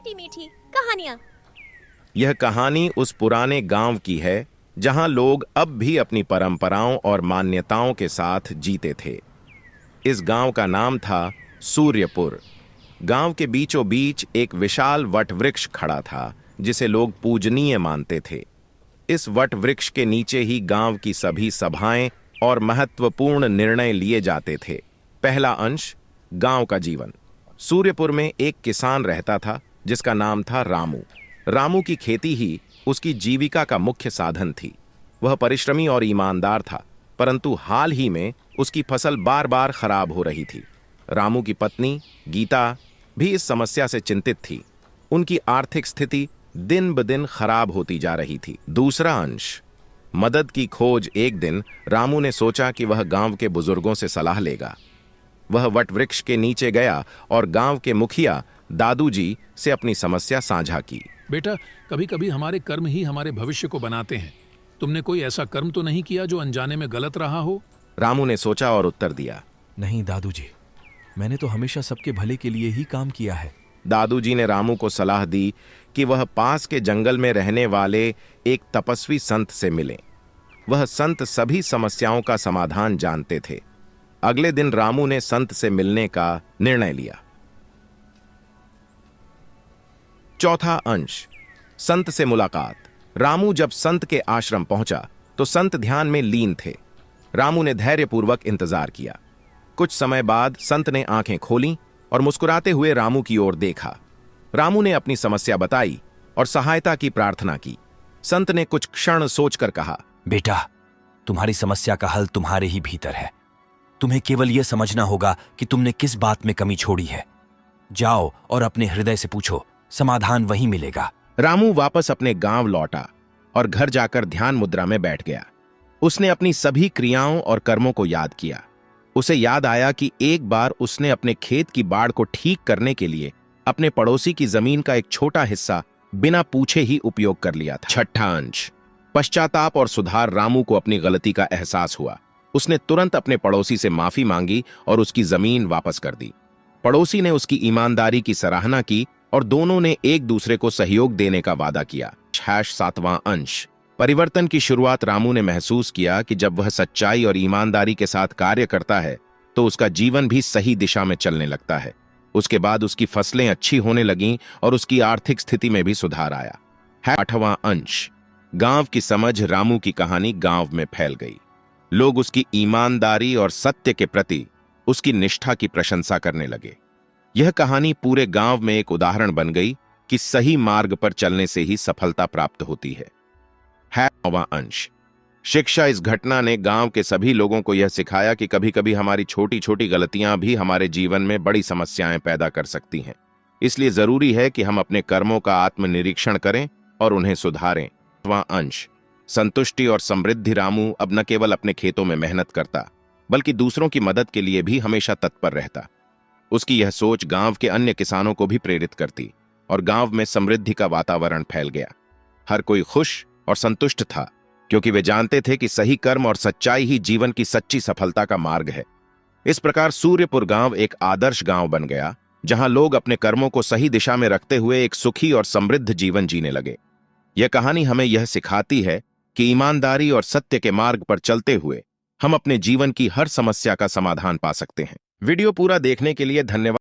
खट्टी मीठी कहानियाँ। यह कहानी उस पुराने गांव की है जहां लोग अब भी अपनी परंपराओं और मान्यताओं के साथ जीते थे। इस गांव का नाम था सूर्यपुर। गांव के बीचों बीच एक विशाल वटवृक्ष खड़ा था जिसे लोग पूजनीय मानते थे। इस वटवृक्ष के नीचे ही गांव की सभी सभाएं और महत्वपूर्ण निर्णय लिए जाते थे। पहला अंश, गांव का जीवन। सूर्यपुर में एक किसान रहता था जिसका नाम था रामू। रामू की खेती ही उसकी जीविका का मुख्य साधन थी। वह परिश्रमी और ईमानदार था, परंतु हाल ही में उसकी फसल बार बार खराब हो रही थी। रामू की पत्नी गीता भी इस समस्या से चिंतित थी। उनकी आर्थिक स्थिति दिन ब दिन खराब होती जा रही थी। दूसरा अंश, मदद की खोज। एक दिन रामू ने सोचा कि वह गांव के बुजुर्गों से सलाह लेगा। वह वटवृक्ष के नीचे गया और गांव के मुखिया दादू जी से अपनी समस्या साझा की। बेटा, कभी कभी हमारे कर्म ही हमारे भविष्य को बनाते हैं। तुमने कोई ऐसा कर्म तो नहीं किया जो अनजाने में गलत रहा हो? रामू ने सोचा और उत्तर दिया, नहीं दादू जी, मैंने तो हमेशा सबके भले के लिए ही काम किया है। दादू जी ने रामू को सलाह दी कि वह पास के जंगल में रहने वाले एक तपस्वी संत से मिले। वह संत सभी समस्याओं का समाधान जानते थे। अगले दिन रामू ने संत से मिलने का निर्णय लिया। चौथा अंश, संत से मुलाकात। रामू जब संत के आश्रम पहुंचा तो संत ध्यान में लीन थे। रामू ने धैर्यपूर्वक इंतजार किया। कुछ समय बाद संत ने आंखें खोलीं और मुस्कुराते हुए रामू की ओर देखा। रामू ने अपनी समस्या बताई और सहायता की प्रार्थना की। संत ने कुछ क्षण सोचकर कहा, बेटा, तुम्हारी समस्या का हल तुम्हारे ही भीतर है। तुम्हें केवल यह समझना होगा कि तुमने किस बात में कमी छोड़ी है। जाओ और अपने हृदय से पूछो, समाधान वहीं मिलेगा। रामू वापस अपने गांव लौटा और घर जाकर ध्यान मुद्रा में बैठ गया। उसने अपनी सभी क्रियाओं और कर्मों को याद किया। उसे याद आया कि एक बार उसने अपने खेत की बाड़ को ठीक करने के लिए अपने पड़ोसी की जमीन का एक छोटा हिस्सा बिना पूछे ही उपयोग कर लिया था। छठा अंश, पश्चाताप और सुधार। रामू को अपनी गलती का एहसास हुआ। उसने तुरंत अपने पड़ोसी से माफी मांगी और उसकी जमीन वापस कर दी। पड़ोसी ने उसकी ईमानदारी की सराहना की और दोनों ने एक दूसरे को सहयोग देने का वादा किया। सातवां अंश, परिवर्तन की शुरुआत। रामू ने महसूस किया कि जब वह सच्चाई और ईमानदारी के साथ कार्य करता है तो उसका जीवन भी सही दिशा में चलने लगता है। उसके बाद उसकी फसलें अच्छी होने लगीं और उसकी आर्थिक स्थिति में भी सुधार आया। आठवां अंश, गांव की समझ। रामू की कहानी गांव में फैल गई। लोग उसकी ईमानदारी और सत्य के प्रति उसकी निष्ठा की प्रशंसा करने लगे। यह कहानी पूरे गांव में एक उदाहरण बन गई कि सही मार्ग पर चलने से ही सफलता प्राप्त होती है। 9वां अंश, शिक्षा। इस घटना ने गांव के सभी लोगों को यह सिखाया कि कभी कभी हमारी छोटी छोटी गलतियां भी हमारे जीवन में बड़ी समस्याएं पैदा कर सकती हैं। इसलिए जरूरी है कि हम अपने कर्मों का आत्मनिरीक्षण करें और उन्हें सुधारें। 9वां अंश, संतुष्टि और समृद्धि। रामू अब न केवल अपने खेतों में मेहनत करता बल्कि दूसरों की मदद के लिए भी हमेशा तत्पर रहता। उसकी यह सोच गांव के अन्य किसानों को भी प्रेरित करती और गांव में समृद्धि का वातावरण फैल गया। हर कोई खुश और संतुष्ट था क्योंकि वे जानते थे कि सही कर्म और सच्चाई ही जीवन की सच्ची सफलता का मार्ग है। इस प्रकार सूर्यपुर गांव एक आदर्श गांव बन गया जहां लोग अपने कर्मों को सही दिशा में रखते हुए एक सुखी और समृद्ध जीवन जीने लगे। यह कहानी हमें यह सिखाती है कि ईमानदारी और सत्य के मार्ग पर चलते हुए हम अपने जीवन की हर समस्या का समाधान पा सकते हैं। वीडियो पूरा देखने के लिए धन्यवाद।